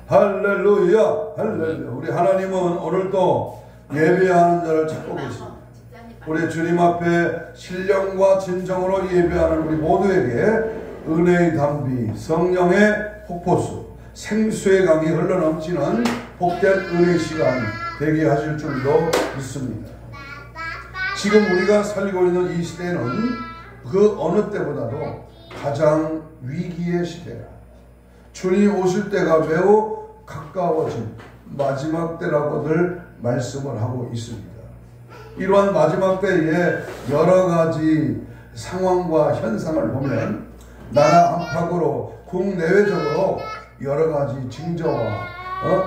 할렐루야, 할렐루야. 우리 하나님은 오늘도 예배하는 자를 찾고 계십니다. 우리 주님 앞에 신령과 진정으로 예배하는 우리 모두에게 은혜의 담비, 성령의 폭포수, 생수의 강이 흘러넘치는 복된 은혜의 시간 되게 하실 줄도 믿습니다. 지금 우리가 살고 있는 이 시대는 그 어느 때보다도 가장 위기의 시대라. 주님 오실 때가 매우 가까워진 마지막 때라고들 말씀을 하고 있습니다. 이러한 마지막 때에 여러 가지 상황과 현상을 보면 나라 안팎으로 국내외적으로 여러 가지 징조와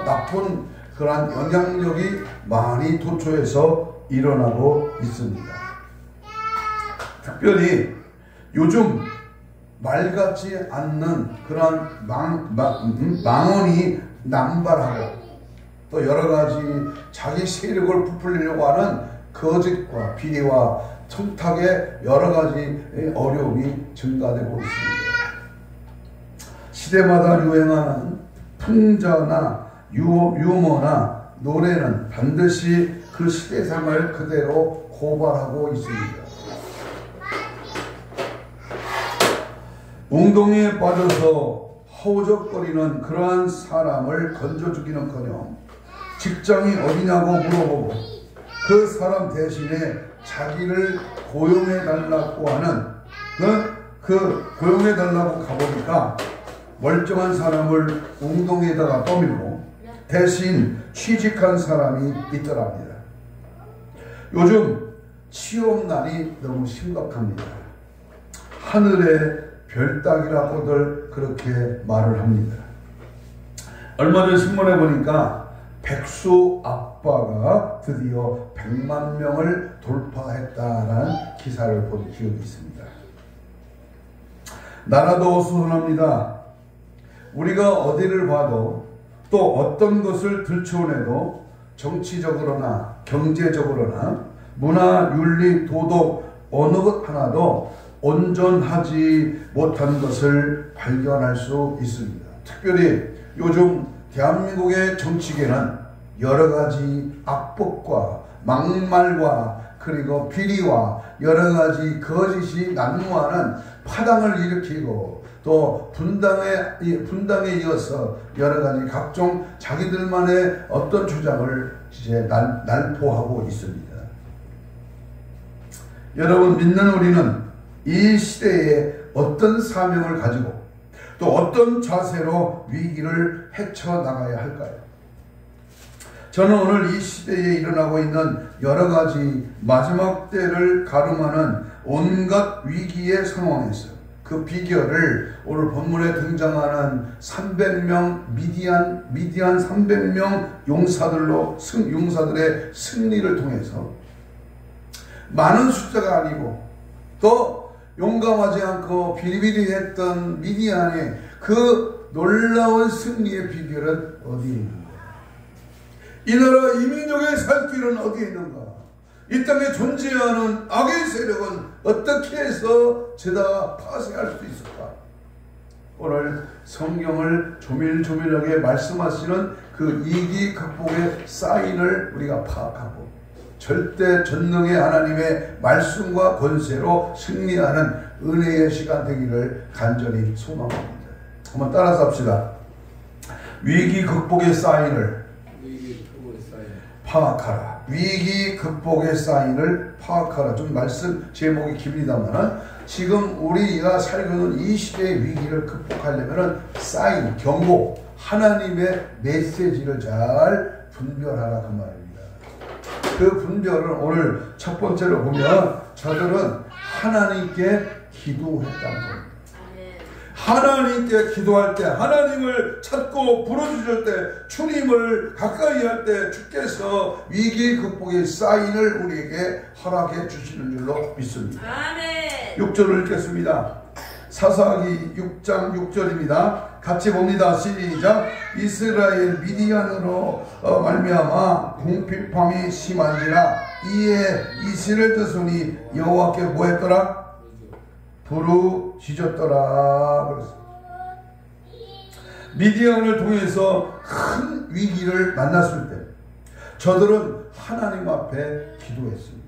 나쁜 그러한 영향력이 많이 도처에서 일어나고 있습니다. 특별히 요즘 말 같지 않는 그런 망언이 남발하고 또 여러 가지 자기 세력을 부풀리려고 하는 거짓과 비리와 청탁의 여러 가지 어려움이 증가되고 있습니다. 시대마다 유행하는 풍자나 유머나 노래는 반드시 그 시대상을 그대로 고발하고 있습니다. 웅덩이에 빠져서 허우적거리는 그러한 사람을 건져주기는커녕 직장이 어디냐고 물어보고 그 사람 대신에 자기를 고용해달라고 하는 그 고용해달라고 가보니까 멀쩡한 사람을 웅덩이에다가 떠밀고 대신 취직한 사람이 있더랍니다. 요즘 취업난이 너무 심각합니다. 하늘의 별따기라고들 그렇게 말을 합니다. 얼마 전 신문에 보니까 백수 아빠가 드디어 100만 명을 돌파했다라는 기사를 본 기억이 있습니다. 나라도 어수선합니다. 우리가 어디를 봐도 또 어떤 것을 들춰내도 정치적으로나 경제적으로나 문화, 윤리, 도덕 어느 것 하나도 온전하지 못한 것을 발견할 수 있습니다. 특별히 요즘 대한민국의 정치계는 여러 가지 악법과 막말과 그리고 비리와 여러 가지 거짓이 난무하는 파당을 일으키고 또 분당에 이어서 여러 가지 각종 자기들만의 어떤 주장을 이제 날포하고 있습니다. 여러분, 믿는 우리는 이 시대에 어떤 사명을 가지고 또 어떤 자세로 위기를 헤쳐나가야 할까요? 저는 오늘 이 시대에 일어나고 있는 여러 가지 마지막 때를 가름하는 온갖 위기의 상황에서 그 비결을 오늘 본문에 등장하는 300명 미디안 300명 용사들의 승리를 통해서 많은 숫자가 아니고 또 용감하지 않고 비리비리했던 미디안의 그 놀라운 승리의 비결은 어디에 있는가? 이 나라 이 민족의 살 길은 어디에 있는가? 이 땅에 존재하는 악의 세력은 어떻게 해서 죄다 파쇄할 수 있을까? 오늘 성경을 조밀조밀하게 말씀하시는 그 이기 극복의 사인을 우리가 파악하고 절대 전능의 하나님의 말씀과 권세로 승리하는 은혜의 시간 되기를 간절히 소망합니다. 한번 따라서 합시다. 위기 극복의 사인을 파악하라. 위기 극복의 사인을 파악하라. 좀 말씀 제목이 깁니다만 지금 우리가 살고 있는 이 시대의 위기를 극복하려면 사인, 경고, 하나님의 메시지를 잘 분별하라 그 말입니다. 그 분별을 오늘 첫 번째로 보면 저들은 하나님께 기도했다는 겁니다. 하나님께 기도할 때, 하나님을 찾고 부르짖을 때, 주님을 가까이 할 때 주께서 위기 극복의 사인을 우리에게 허락해 주시는 줄로 믿습니다. 아멘. 6절을 읽겠습니다. 사사기 6장 6절입니다. 같이 봅니다. 시작. 이스라엘 미디안으로 말미암아 궁핍함이 심한지라 이에 이스라엘 자손이 여호와께 뭐했더라? 부르짖었더라. 그랬습니다. 미디안을 통해서 큰 위기를 만났을 때 저들은 하나님 앞에 기도했습니다.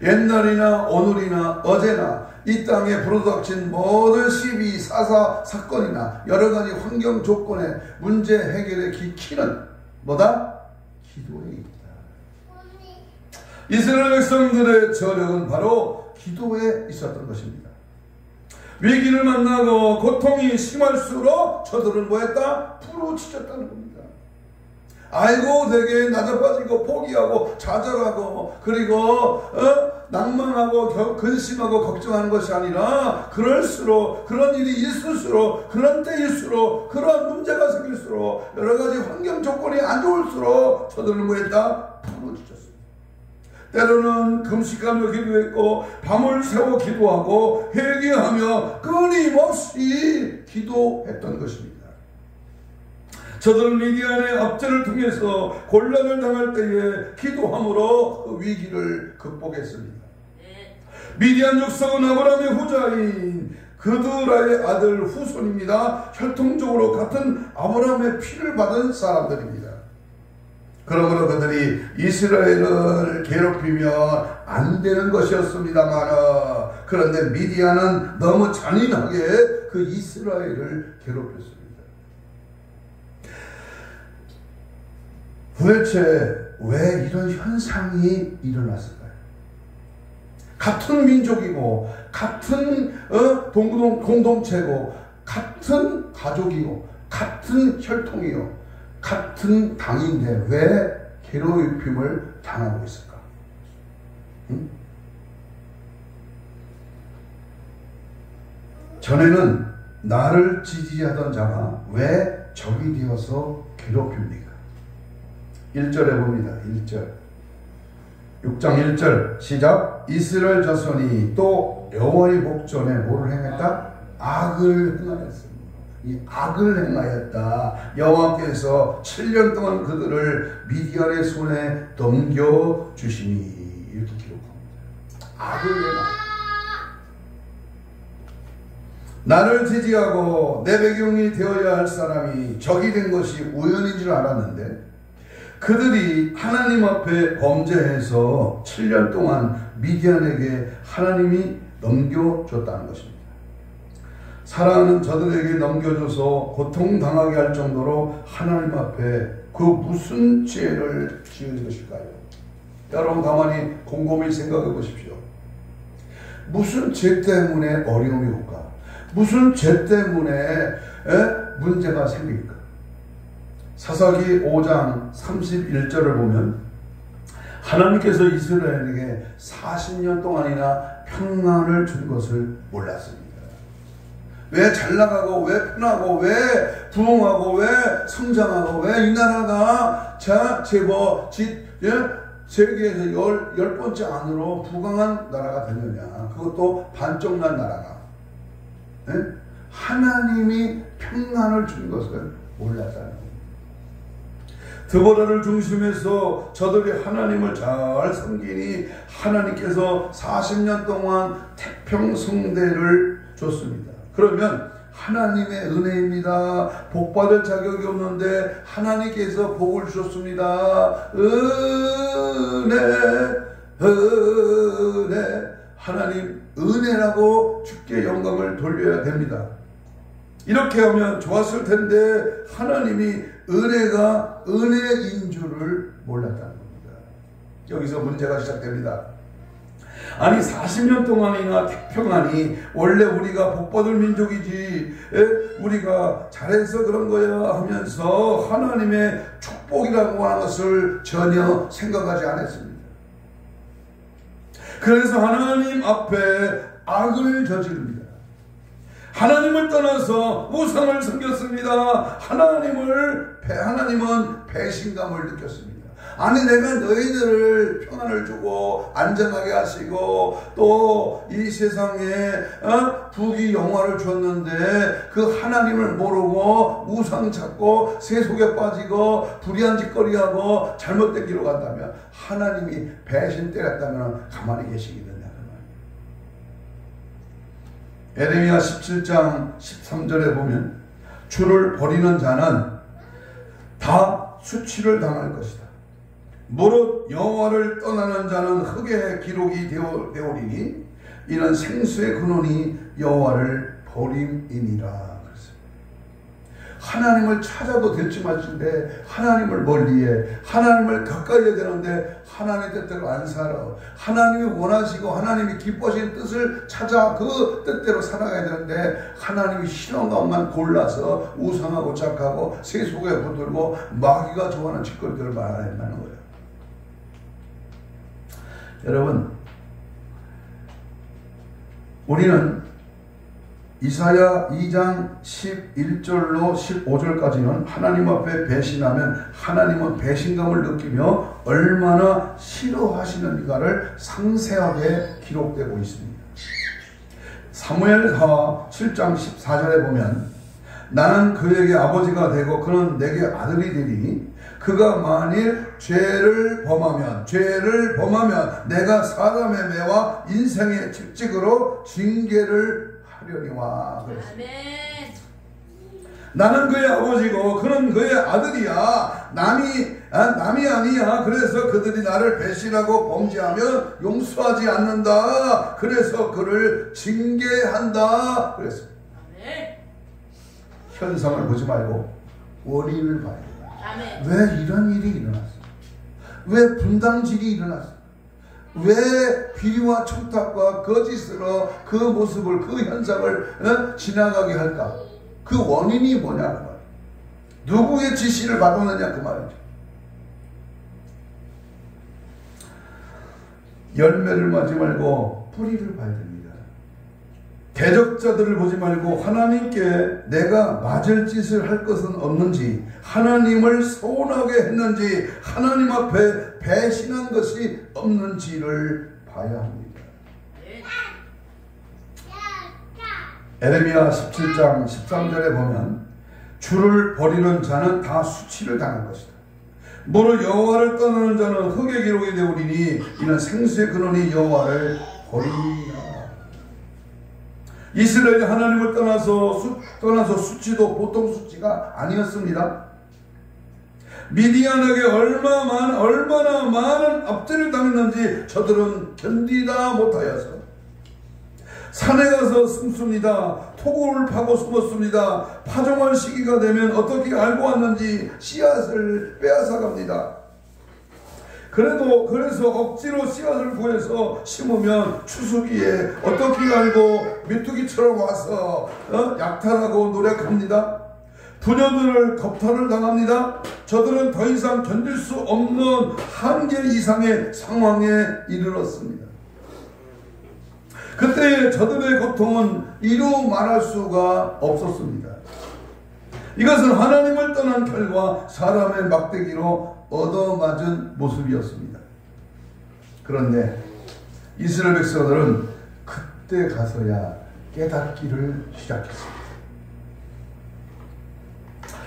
옛날이나 오늘이나 어제나 이 땅에 불어닥친 모든 시비, 사사, 사건이나 여러 가지 환경 조건의 문제 해결의 키는 뭐다? 기도에 있다. 이스라엘 백성들의 저력은 바로 기도에 있었던 것입니다. 위기를 만나고 고통이 심할수록 저들은 뭐했다? 부르짖었다는 겁니다. 아이고 되게 낮아빠지고 포기하고 좌절하고 그리고 낭만하고 근심하고 걱정하는 것이 아니라 그럴수록 그런 일이 있을수록 그런 때일수록 그런 문제가 생길수록 여러 가지 환경 조건이 안 좋을수록 저들은 뭐했다? 부르짖었습니다. 때로는 금식하며 기도했고 밤을 새워 기도하고 회개하며 끊임없이 기도했던 것입니다. 저들은 미디안의 압제를 통해서 곤란을 당할 때에 기도함으로 그 위기를 극복했습니다. 미디안 족속은 아브라함의 후자인 그드라의 아들 후손입니다. 혈통적으로 같은 아브라함의 피를 받은 사람들입니다. 그러므로 그들이 이스라엘을 괴롭히면 안 되는 것이었습니다만 그런데 미디안은 너무 잔인하게 그 이스라엘을 괴롭혔습니다. 도대체 왜 이런 현상이 일어났을까요? 같은 민족이고 같은 공동체고 같은 가족이고 같은 혈통이요 같은 당인데 왜 괴롭힘을 당하고 있을까? 응? 전에는 나를 지지하던 자가 왜 적이 되어서 괴롭힙니까? 1절에 봅니다. 1절 6장 1절 시작. 이스라엘 자손이 또 여호와의 목전에 뭐를 행했다? 악을 행하였습니다. 이 악을 행하였다. 여호와께서 7년 동안 그들을 미디안의 손에 넘겨주시니 이렇게 기록합니다. 악을 행하였다. 나를 지지하고 내 배경이 되어야 할 사람이 적이 된 것이 우연인 줄 알았는데 그들이 하나님 앞에 범죄해서 7년 동안 미디안에게 하나님이 넘겨줬다는 것입니다. 사랑하는 저들에게 넘겨줘서 고통당하게 할 정도로 하나님 앞에 그 무슨 죄를 지은 것일까요? 여러분 가만히 곰곰이 생각해 보십시오. 무슨 죄 때문에 어려움이 올까? 무슨 죄 때문에 문제가 생길까? 사사기 5장 31절을 보면 하나님께서 이스라엘에게 40년 동안이나 평안을 준 것을 몰랐습니다. 왜 잘나가고 왜 편하고 왜 부흥하고 왜 성장하고 왜 이 나라가 제법 세계에서 10번째 안으로 부강한 나라가 되느냐. 그것도 반쪽 난 나라가. 네? 하나님이 평안을 준 것을 몰랐다는 겁니다. 드보라를 중심해서 저들이 하나님을 잘 섬기니 하나님께서 40년 동안 태평성대를 줬습니다. 그러면 하나님의 은혜입니다. 복받을 자격이 없는데 하나님께서 복을 주셨습니다. 은혜 하나님 은혜라고 주께 영광을 돌려야 됩니다. 이렇게 하면 좋았을 텐데 하나님이 은혜가 은혜인 줄을 몰랐다는 겁니다. 여기서 문제가 시작됩니다. 아니 40년 동안이나 태평하니 원래 우리가 복받을 민족이지 우리가 잘해서 그런 거야 하면서 하나님의 축복이라고 하는 것을 전혀 생각하지 않았습니다. 그래서 하나님 앞에 악을 저지릅니다. 하나님을 떠나서 우상을 섬겼습니다. 하나님은 배신감을 느꼈습니다. 아니 내가 너희들을 평안을 주고 안전하게 하시고 또 이 세상에 부귀 영화를 줬는데 그 하나님을 모르고 우상 찾고 세속에 빠지고 불의한 짓거리하고 잘못된 길로 간다면 하나님이 배신 때렸다면 가만히 계시겠느냐 그 말이에요. 에레미야 17장 13절에 보면 주를 버리는 자는 다 수치를 당할 것이다. 무릇 여호와를 떠나는 자는 흙의 기록이 되오리니 이는 생수의 근원이 여호와를 버림이니라. 하나님을 찾아도 될지 말지인데 하나님을 멀리해, 하나님을 가까이 해야 되는데 하나님의 뜻대로 안 살아. 하나님이 원하시고 하나님이 기뻐하시는 뜻을 찾아 그 뜻대로 살아가야 되는데 하나님이 싫은 것만 골라서 우상하고 착하고 세속에 붙들고 마귀가 좋아하는 짓거리들을 말하는 거예요. 여러분, 우리는 이사야 2장 11절로 15절까지는 하나님 앞에 배신하면 하나님은 배신감을 느끼며 얼마나 싫어하시는가를 상세하게 기록되고 있습니다. 사무엘하 7장 14절에 보면 나는 그에게 아버지가 되고 그는 내게 아들이 되리니 그가 만일 죄를 범하면 내가 사람의 매와 인생의 직직으로 징계를 하려니와. 나는 그의 아버지고 그는 그의 아들이야. 남이 아니야. 그래서 그들이 나를 배신하고 범죄하면 용서하지 않는다. 그래서 그를 징계한다. 그랬어. 현상을 보지 말고 원인을 봐야 돼. 왜 이런 일이 일어났어? 왜 분당질이 일어났어? 왜 비리와 청탁과 거짓으로 그 모습을, 그 현상을 지나가게 할까? 그 원인이 뭐냐 그 말이야. 누구의 지시를 받았느냐 그 말이죠. 열매를 맞지 말고 뿌리를 봐야 됩니다. 대적자들을 보지 말고 하나님께 내가 맞을 짓을 할 것은 없는지, 하나님을 서운하게 했는지, 하나님 앞에 배신한 것이 없는지를 봐야 합니다. 에레미야 17장 13절에 보면 주를 버리는 자는 다 수치를 당할 것이다. 무릇 여호와를 떠나는 자는 흙의 기록이 되오리니 이는 생수의 근원이 여호와를 버리니라. 이스라엘이 하나님을 떠나서 수치도 보통 수치가 아니었습니다. 미디안에게 얼마나 많은 압제를 당했는지 저들은 견디다 못하여서 산에 가서 숨습니다. 토굴을 파고 숨었습니다. 파종할 시기가 되면 어떻게 알고 왔는지 씨앗을 빼앗아 갑니다. 그래서 억지로 씨앗을 구해서 심으면 추수기에 어떻게 알고 메뚜기처럼 와서 약탈하고 노력합니다. 부녀들을 겁탈을 당합니다. 저들은 더 이상 견딜 수 없는 한계 이상의 상황에 이르렀습니다. 그때 저들의 고통은 이루 말할 수가 없었습니다. 이것은 하나님을 떠난 결과 사람의 막대기로 얻어맞은 모습이었습니다. 그런데 이스라엘 백성들은 그때 가서야 깨닫기를 시작했습니다.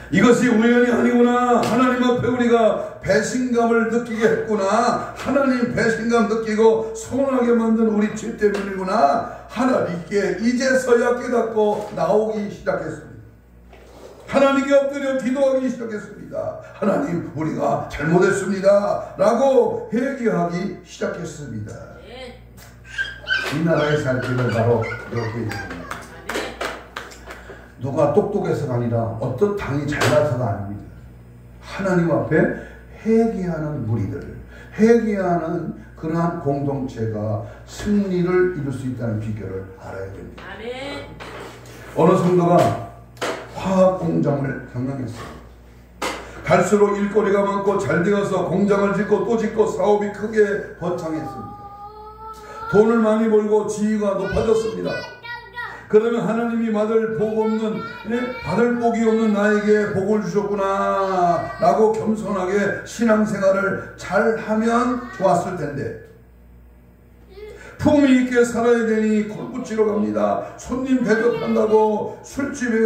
이것이 우연이 아니구나. 하나님 앞에 우리가 배신감을 느끼게 했구나. 하나님 배신감 느끼고 서운하게 만든 우리 죄 때문이구나. 하나님께 이제서야 깨닫고 나오기 시작했습니다. 하나님께 엎드려 기도하기 시작했습니다. 하나님, 우리가 잘못했습니다 라고 회개하기 시작했습니다. 이 나라의 살 길은 바로 이렇게 있습니다. 누가 똑똑해서가 아니라 어떤 당이 잘나서가 아닙니다. 하나님 앞에 회개하는 무리들, 회개하는 그러한 공동체가 승리를 이룰 수 있다는 비결을 알아야 됩니다. 아멘. 어느 성도가 화학 공장을 경영했습니다. 갈수록 일거리가 많고 잘 되어서 공장을 짓고 또 짓고 사업이 크게 번창했습니다. 돈을 많이 벌고 지위가 높아졌습니다. 그러면 하나님이 받을 복이 없는 나에게 복을 주셨구나 라고 겸손하게 신앙생활을 잘하면 좋았을 텐데, 품위 있게 살아야 되니 골프치러 갑니다. 손님 대접한다고 술집에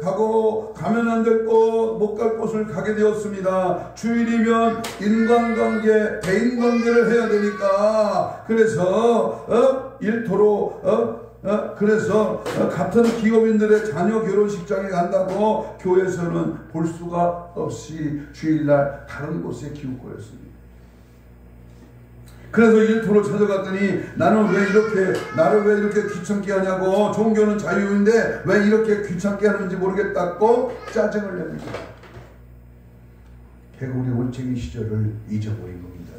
가고 가면 안 될 곳, 못 갈 곳을 가게 되었습니다. 주일이면 대인관계를 해야 되니까. 그래서 일토로 그래서 같은 기업인들의 자녀 결혼식장에 간다고 교회에서는 볼 수가 없이 주일날 다른 곳에 기웃거렸습니다. 그래서 일터로 찾아갔더니 나를 왜 이렇게 귀찮게 하냐고, 종교는 자유인데 왜 이렇게 귀찮게 하는지 모르겠다고 짜증을 냅니다. 개구리 올챙이 시절을 잊어버린 겁니다.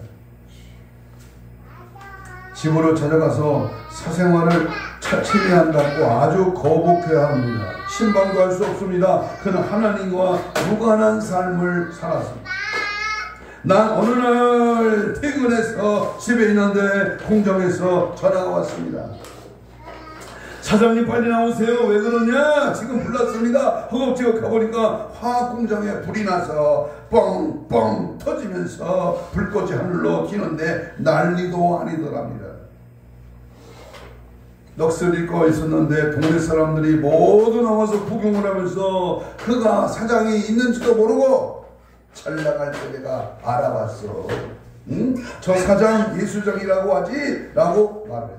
집으로 찾아가서 사생활을 침해한다고 아주 거북해야 합니다. 신방도 할 수 없습니다. 그는 하나님과 무관한 삶을 살았습니다. 난 어느 날 퇴근해서 집에 있는데 공장에서 전화가 왔습니다. 사장님 빨리 나오세요. 왜 그러냐? 지금 불났습니다. 허겁지겁 가보니까 화학 공장에 불이 나서 뻥뻥 터지면서 불꽃이 하늘로 튀는데 난리도 아니더랍니다. 넋을 잃고 있었는데 동네 사람들이 모두 나와서 구경을 하면서 그가 사장이 있는지도 모르고 잘 나갈 때 내가 알아봤어. 응? 저 사장 예수장이라고 하지? 라고 말했어.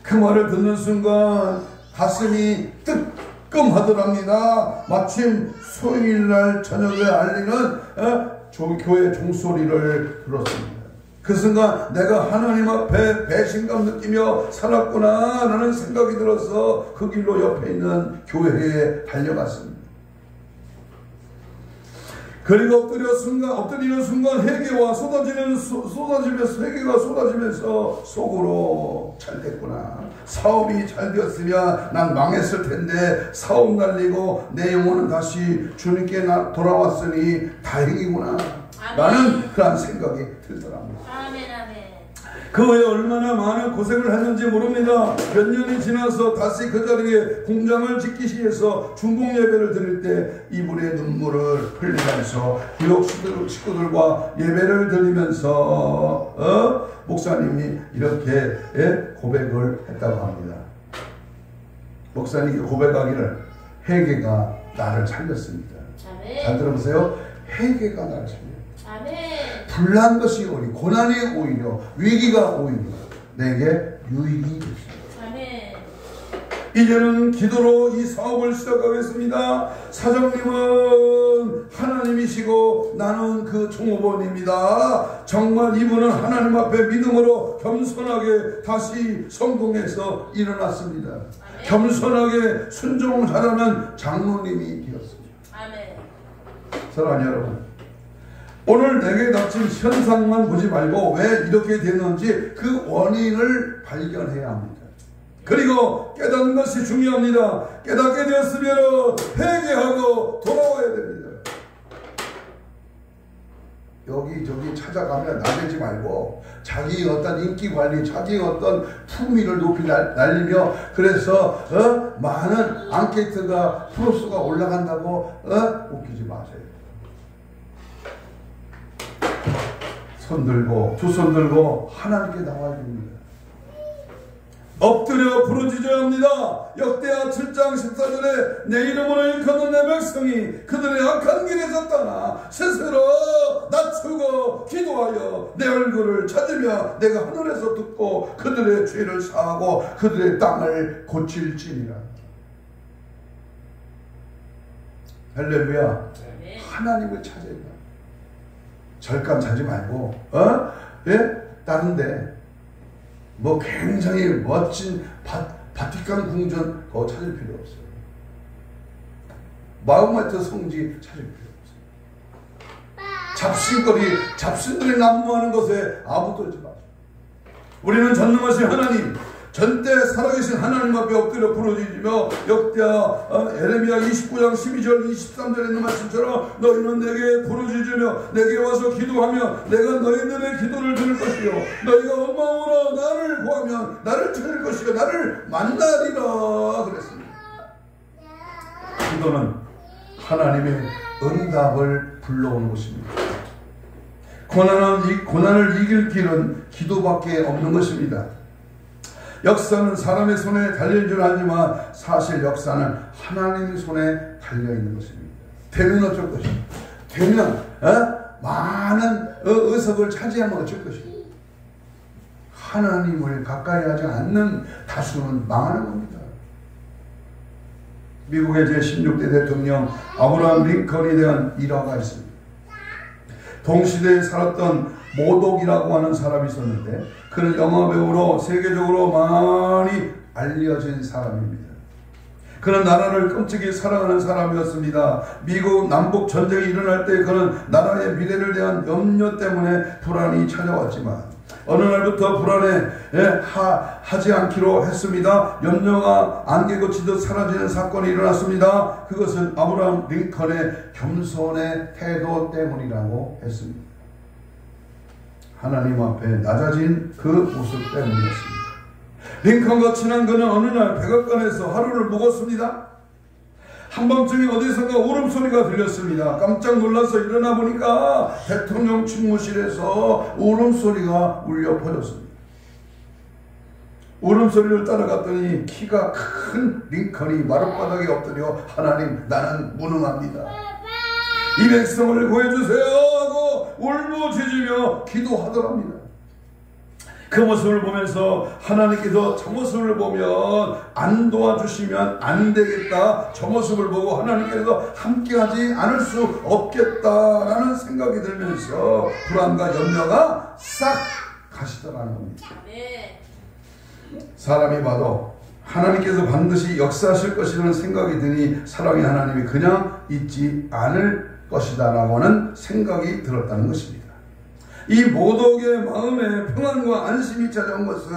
그 말을 듣는 순간 가슴이 뜨끔하더랍니다. 마침 수요일날 저녁에 알리는 교회 종소리를 들었습니다. 그 순간 내가 하나님 앞에 배신감 느끼며 살았구나 라는 생각이 들어서 그 길로 옆에 있는 교회에 달려갔습니다. 그리고 엎드리는 순간 회개가 쏟아지면서 속으로 잘 됐구나. 사업이 잘 되었으면 난 망했을 텐데 사업 날리고 내 영혼은 다시 주님께 돌아왔으니 다행이구나. 아멘. 라는 그런 생각이 들더랍니다. 아멘, 아멘. 그 후에 얼마나 많은 고생을 했는지 모릅니다. 몇 년이 지나서 다시 그 자리에 공장을 짓기 위해서 중복 예배를 드릴 때 이분의 눈물을 흘리면서 교육 식구들과 예배를 드리면서 목사님이 이렇게 고백을 했다고 합니다. 목사님이 고백하기를 회개가 나를 살렸습니다. 아멘. 잘 들어보세요. 회개가 나를 살렸습니다. 아멘. 불난 것이 고난이 오히려 위기가 오히려 내게 유익이 됐습니다. 아멘. 이제는 기도로 이 사업을 시작하겠습니다. 사장님은 하나님이시고 나는 그 종업원입니다. 정말 이분은 하나님 앞에 믿음으로 겸손하게 다시 성공해서 일어났습니다. 아멘. 겸손하게 순종을 잘하는 장로님이 되었습니다. 아멘. 사랑하는 여러분, 오늘 내게 닥친 현상만 보지 말고 왜 이렇게 됐는지 그 원인을 발견해야 합니다. 그리고 깨닫는 것이 중요합니다. 깨닫게 되었으면 회개하고 돌아와야 됩니다. 여기저기 찾아가면 나대지 말고 자기 어떤 인기관리, 자기 어떤 품위를 높이 날리며 그래서 많은 앙케이트가 프로수가 올라간다고 웃기지 마세요. 두 손 들고 하나님께 나와야 됩니다. 엎드려 부르짖어야 합니다. 역대하 7장 14절에 내 이름으로 일컫는 내 백성이 그들의 악한 길에서 떠나 스스로 낮추고 기도하여 내 얼굴을 찾으며 내가 하늘에서 듣고 그들의 죄를 사하고 그들의 땅을 고칠지니라. 할렐루야. 하나님을 찾아야 돼. 절감 찾지 말고 다른데 뭐 굉장히 멋진 바티칸 궁전 그거 찾을 필요 없어요. 마음마트 성지 찾을 필요 없어요. 잡신들이 난무하는 것에 아무도 하지 마세요. 우리는 전능하신 하나님, 전때 살아계신 하나님 앞에 엎드려 부르짖으며 역대하 에레미야 29장 12절 23절에 있는 말씀처럼 너희는 내게 부르짖으며 내게 와서 기도하며 내가 너희들의 기도를 들을 것이요 너희가 원망으로 나를 구하면 나를 찾을 것이요 나를 만나리라 그랬습니다. 기도는 하나님의 응답을 불러오는 것입니다. 고난을 이길 길은 기도밖에 없는 것입니다. 역사는 사람의 손에 달려있는 줄 알지만 사실 역사는 하나님의 손에 달려있는 것입니다. 되면 어쩔 것입니다. 되면 많은 의석을 차지하면 어쩔 것입니다. 하나님을 가까이 하지 않는 다수는 망하는 겁니다. 미국의 제16대 대통령 아브라함 링컨에 대한 일화가 있습니다. 동시대에 살았던 모독이라고 하는 사람이 있었는데 그는 영화배우로 세계적으로 많이 알려진 사람입니다. 그는 나라를 끔찍이 사랑하는 사람이었습니다. 미국 남북 전쟁이 일어날 때 그는 나라의 미래를 대한 염려 때문에 불안이 찾아왔지만 어느 날부터 불안해하지 않기로 했습니다. 염려가 안개 걷히듯 사라지는 사건이 일어났습니다. 그것은 아브라함 링컨의 겸손의 태도 때문이라고 했습니다. 하나님 앞에 낮아진 그 모습 때문이었습니다. 링컨과 친한 그는 어느 날 백악관에서 하루를 묵었습니다. 한밤중에 어디선가 울음소리가 들렸습니다. 깜짝 놀라서 일어나 보니까 대통령 집무실에서 울음소리가 울려 퍼졌습니다. 울음소리를 따라갔더니 키가 큰 링컨이 마룻바닥에 엎드려 하나님 나는 무능합니다. 이 백성을 구해주세요 하고 울부짖으며 기도하더랍니다. 그 모습을 보면서 하나님께서 저 모습을 보면 안 도와주시면 안 되겠다. 저 모습을 보고 하나님께서 함께하지 않을 수 없겠다라는 생각이 들면서 불안과 염려가 싹 가시더라는 겁니다. 사람이 봐도 하나님께서 반드시 역사하실 것이라는 생각이 드니 사랑의 하나님이 그냥 있지 않을 것이다 라고는 생각이 들었다는 것입니다. 이 모독의 마음에 평안과 안심이 찾아온 것은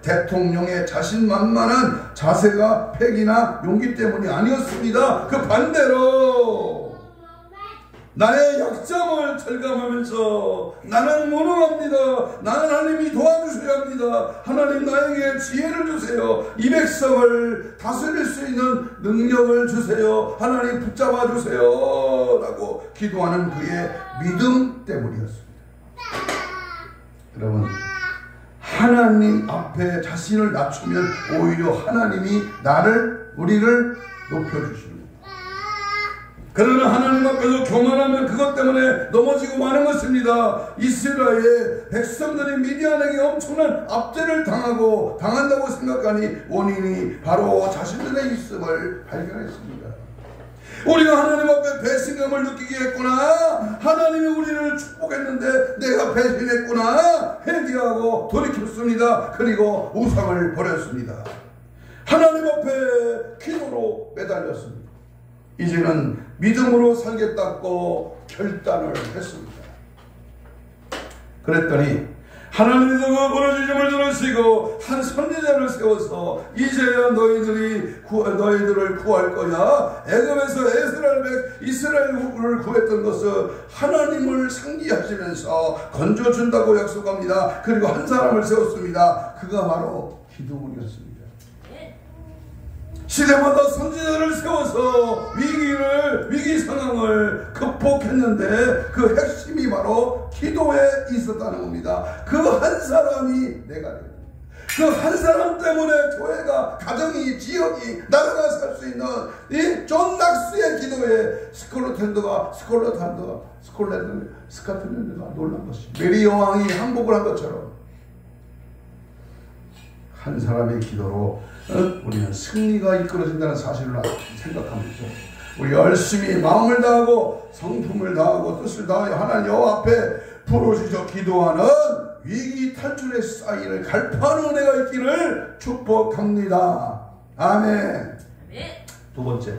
대통령의 자신만만한 자세가 패기나 용기 때문이 아니었습니다. 그 반대로 나의 약점을 절감하면서 나는 무능합니다. 나는 하나님이 도와주셔야 합니다. 하나님 나에게 지혜를 주세요. 이 백성을 다스릴 수 있는 능력을 주세요. 하나님 붙잡아 주세요 라고 기도하는 그의 믿음 때문이었습니다. 여러분, 하나님 앞에 자신을 낮추면 오히려 하나님이 우리를 높여주시는 겁니다. 그러나 하나님 앞에서 교만하면 그것 때문에 넘어지고 마는 것입니다. 이스라엘 백성들이 미디안에게 엄청난 압제를 당한다고 생각하니 원인이 바로 자신들의 있음을 발견했습니다. 우리가 하나님 앞에 배신감을 느끼게 했구나. 하나님이 우리를 축복했는데 내가 배신했구나. 회개하고 돌이켰습니다. 그리고 우상을 버렸습니다. 하나님 앞에 기도로 매달렸습니다. 이제는 믿음으로 살겠다고 결단을 했습니다. 그랬더니 하나님께서 그 부르짖음을 들으시고 한 선지자를 세워서 이제야 너희들을 구할 거야. 애굽에서 이스라엘을 구했던 것은 하나님을 상기하시면서 건져준다고 약속합니다. 그리고 한 사람을 세웠습니다. 그가 바로 기드온이었습니다. 시대마다 선지자를 세워서 위기 상황을 극복했는데 그 핵심이 바로 기도에 있었다는 겁니다. 그 한 사람이 내가 됩니다. 그 한 사람 때문에 교회가, 가정이, 지역이, 나라가 살 수 있는 이 존 낙스의 기도에 스코틀랜드가 놀란 것이 메리 여왕이 항복을 한 것처럼 한 사람의 기도로 우리는 승리가 이끌어진다는 사실을 생각하면서 우리 열심히 마음을 다하고 성품을 다하고 뜻을 다하여 하나님 여호와 앞에 부르짖어 기도하는 위기 탈출의 사인을 갈파하는 은혜가 있기를 축복합니다. 아멘. 두 번째,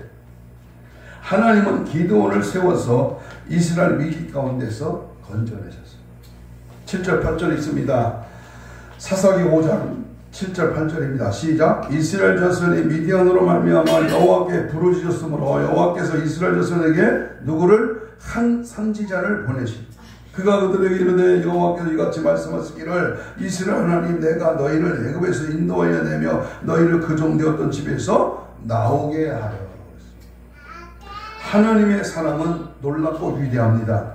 하나님은 기드온을 세워서 이스라엘 위기 가운데서 건져내셨습니다. 7절 8절 있습니다. 사사기 5장 7절 8절입니다. 시작. 이스라엘 자손이 미디안으로 말미암아 여호와께 부르짖었으므로 여호와께서 이스라엘 자손에게 누구를? 한 선지자를 보내시니 그가 그들에게 이르되 여호와께서 이같이 말씀하시기를 이스라엘 하나님 내가 너희를 애굽에서 인도하여 내며 너희를 그 종되었던 집에서 나오게 하려. 하나님의 사랑은 놀랍고 위대합니다.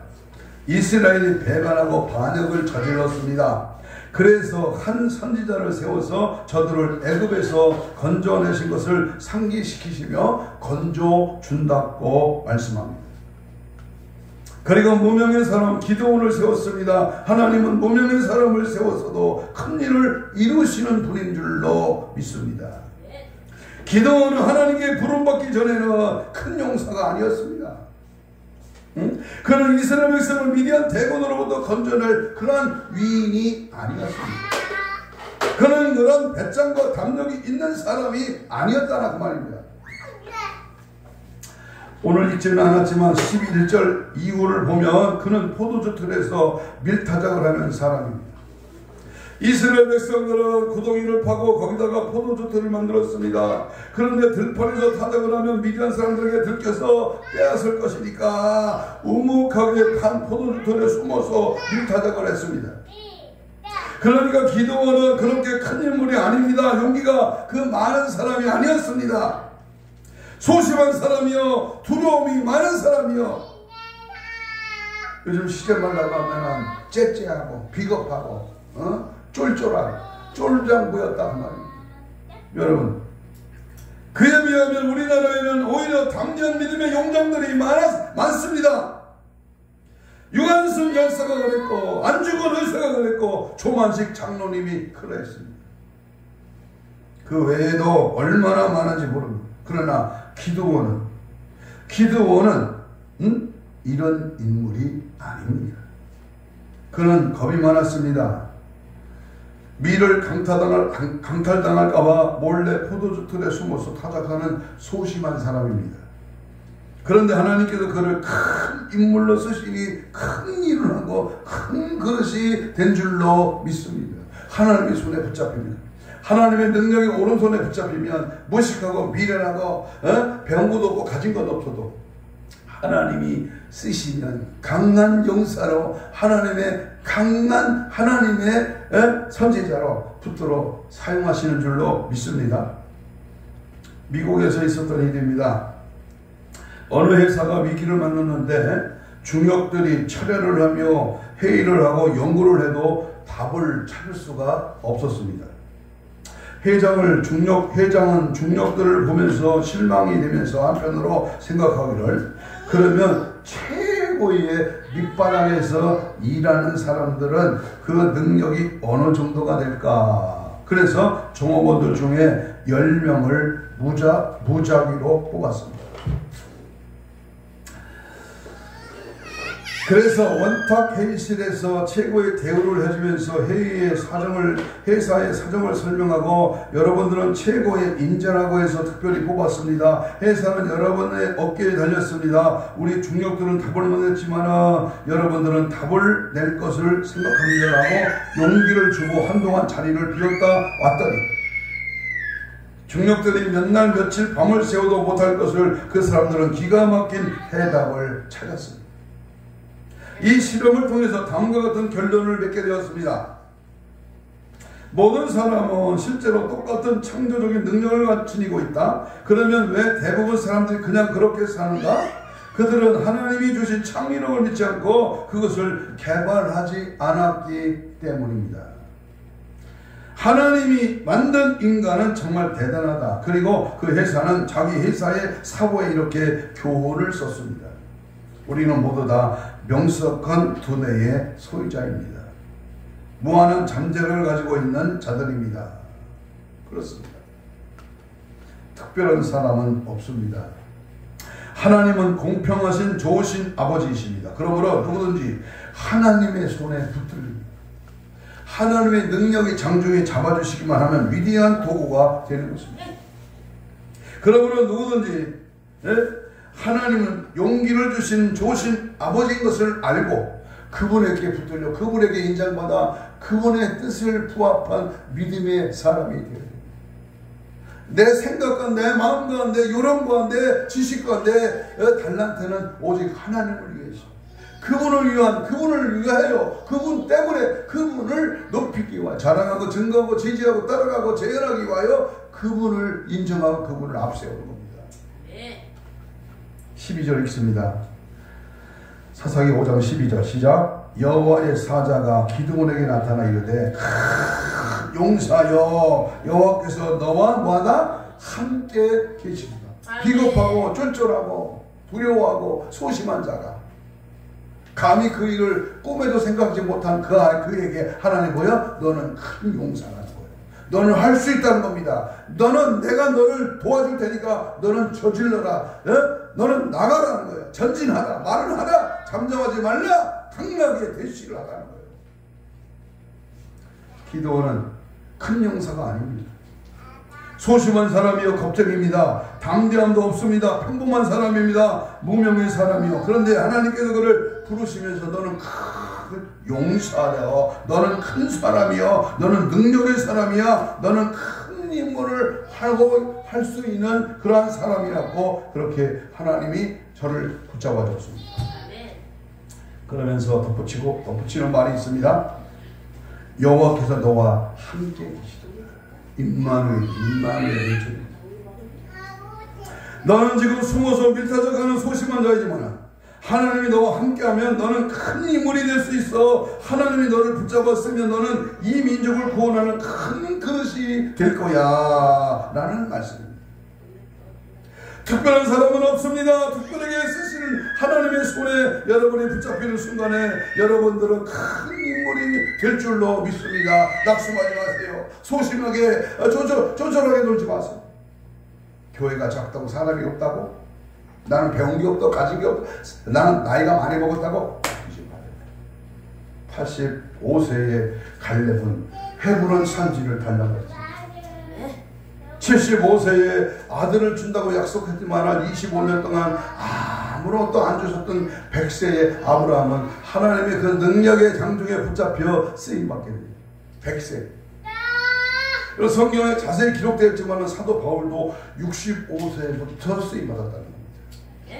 이스라엘이 배반하고 반역을 저질렀습니다. 그래서 한 선지자를 세워서 저들을 애굽에서 건져내신 것을 상기시키시며 건져준다고 말씀합니다. 그리고 무명의 사람 기드온을 세웠습니다. 하나님은 무명의 사람을 세웠어도 큰 일을 이루시는 분인 줄로 믿습니다. 기드온은 하나님께 부름받기 전에는 큰 용사가 아니었습니다. 그는 이스라엘 백성을 미디안 대군으로부터 건져낼 그러한 위인이 아니었습니다. 그는 그런 배짱과 담력이 있는 사람이 아니었다나 그 말입니다. 오늘 읽지는 않았지만 11절 이후를 보면 그는 포도주 틀에서 밀타작을 하는 사람입니다. 이스라엘 백성들은 구덩이를 파고 거기다가 포도주 틀을 만들었습니다. 그런데 들판에서 타작을 하면 미디안 사람들에게 들켜서 빼앗을 것이니까 우묵하게 판 포도주 틀에 숨어서 밀타작을 했습니다. 그러니까 기드온은 그렇게 큰 인물이 아닙니다. 용기가 그 많은 사람이 아니었습니다. 소심한 사람이요, 두려움이 많은 사람이요. 요즘 시제말 나가면 째째하고 비겁하고 쫄쫄하고 쫄장부였다 그 말입니다. 여러분, 그에 비하면 우리나라에는 오히려 담대한 믿음의 용장들이 많습니다. 유한순 열사가 그랬고 안중근 의사가 그랬고 조만식 장로님이 그랬습니다. 그 외에도 얼마나 많은지 모릅니다. 그러나 기드온은 이런 인물이 아닙니다. 그는 겁이 많았습니다. 미를 강탈당할까봐 몰래 포도주 틀에 숨어서 타작하는 소심한 사람입니다. 그런데 하나님께서 그를 큰 인물로 쓰시니 큰 일을 하고 큰 그릇이 된 줄로 믿습니다. 하나님의 손에 붙잡힙니다. 하나님의 능력이 오른손에 붙잡히면 무식하고 미련하고 배운 것도 없고 가진 것도 없어도 하나님이 쓰시면 강한 용사로 하나님의 선지자로 붙들어 사용하시는 줄로 믿습니다. 미국에서 있었던 일입니다. 어느 회사가 위기를 만났는데 중역들이 철회를 하며 회의를 하고 연구를 해도 답을 찾을 수가 없었습니다. 회장은 중역들을 보면서 실망이 되면서 한편으로 생각하기를, 그러면 최고의 밑바닥에서 일하는 사람들은 그 능력이 어느 정도가 될까? 그래서 종업원들 중에 10명을 무작위로 뽑았습니다. 그래서 원탁 회의실에서 최고의 대우를 해주면서 회사의 사정을 설명하고, 여러분들은 최고의 인재라고 해서 특별히 뽑았습니다. 회사는 여러분의 어깨에 달렸습니다. 우리 중역들은 답을 못 냈지만 여러분들은 답을 낼 것을 생각합니다 하고 용기를 주고 한동안 자리를 비웠다 왔더니 중역들이 몇 날 며칠 밤을 새워도 못할 것을 그 사람들은 기가 막힌 해답을 찾았습니다. 이 실험을 통해서 다음과 같은 결론을 맺게 되었습니다. 모든 사람은 실제로 똑같은 창조적인 능력을 지니고 있다. 그러면 왜 대부분 사람들이 그냥 그렇게 사는가? 그들은 하나님이 주신 창의력을 믿지 않고 그것을 개발하지 않았기 때문입니다. 하나님이 만든 인간은 정말 대단하다. 그리고 그 회사는 자기 회사의 사고에 이렇게 교훈을 썼습니다. 우리는 모두 다 명석한 두뇌의 소유자입니다. 무한한 잠재력을 가지고 있는 자들입니다. 그렇습니다. 특별한 사람은 없습니다. 하나님은 공평하신 좋으신 아버지이십니다. 그러므로 누구든지 하나님의 손에 붙들립니다. 하나님의 능력이 장중에 잡아주시기만 하면 위대한 도구가 되는 것입니다. 그러므로 누구든지 하나님은 용기를 주신 좋으신 아버지인 것을 알고 그분에게 붙들려 그분에게 인정받아 그분의 뜻을 부합한 믿음의 사람이 되어야 됩니다. 내 생각과 내 마음과 내 요령과 내 지식과 내 달란트는 오직 하나님을 위해서, 그분을 위하여, 그분 때문에 그분을 높이기 위하여, 자랑하고 증거하고 지지하고 따라가고 재현하기 위하여 그분을 인정하고 그분을 앞세우는 겁니다. 12절 읽습니다. 사사기 5장 12절 시작. 여호와의 사자가 기드온에게 나타나 이르되, 용사여, 여호와께서 너와 뭐하다? 함께 계십니다. 비겁하고 쫄쫄하고 두려워하고 소심한 자가 감히 그 일을 꿈에도 생각하지 못한 그에게 하나님 뭐야? 너는 큰 용사라는 거예요. 너는 할 수 있다는 겁니다. 내가 너를 도와줄 테니까 너는 저질러라. 너는 나가라는 거예요. 전진하라. 말은 하라. 잠잠하지 말라. 강력하게 대시를 하라는 거예요. 기도는 큰 용사가 아닙니다. 소심한 사람이요 겁쟁입니다. 담대함도 없습니다. 평범한 사람입니다. 무명의 사람이요. 그런데 하나님께서 그를 부르시면서 너는 큰 용사여, 너는 큰 사람이여, 너는 능력의 사람이야, 너는 큰 임무를 하고 할 수 있는 그러한 사람이라고 그렇게 하나님이 저를 붙잡아 줬습니다. 그러면서 덧붙이는 말이 있습니다. 여호와께서 너와 함께 계시다. 임마누엘의 주님. 너는 지금 숨어서 밀타적하는 소심한 자이지만 하나님이 너와 함께하면 너는 큰 인물이 될 수 있어. 하나님이 너를 붙잡았으면 너는 이 민족을 구원하는 큰 그릇이 될 거야 라는 말씀입니다. 특별한 사람은 없습니다. 특별하게 쓰시는 하나님의 손에 여러분이 붙잡히는 순간에 여러분들은 큰 인물이 될 줄로 믿습니다. 낙심하지 마세요. 소심하게 조절하게 놀지 마세요. 교회가 작다고 사람이 없다고, 나는 배운 게 없다고, 가진 게 없다고, 나는 나이가 많이 먹었다고 85세의 갈렙은 헤브론 산지를 달려갔습니다. 75세에 아들을 준다고 약속했지만 25년 동안 아무것도 안 주셨던 100세의 아브라함은 하나님의 그 능력의 장중에 붙잡혀 쓰임받게 됩니다. 100세. 그래서 성경에 자세히 기록되어 있지만 사도 바울도 65세부터 쓰임받았다는 겁니다.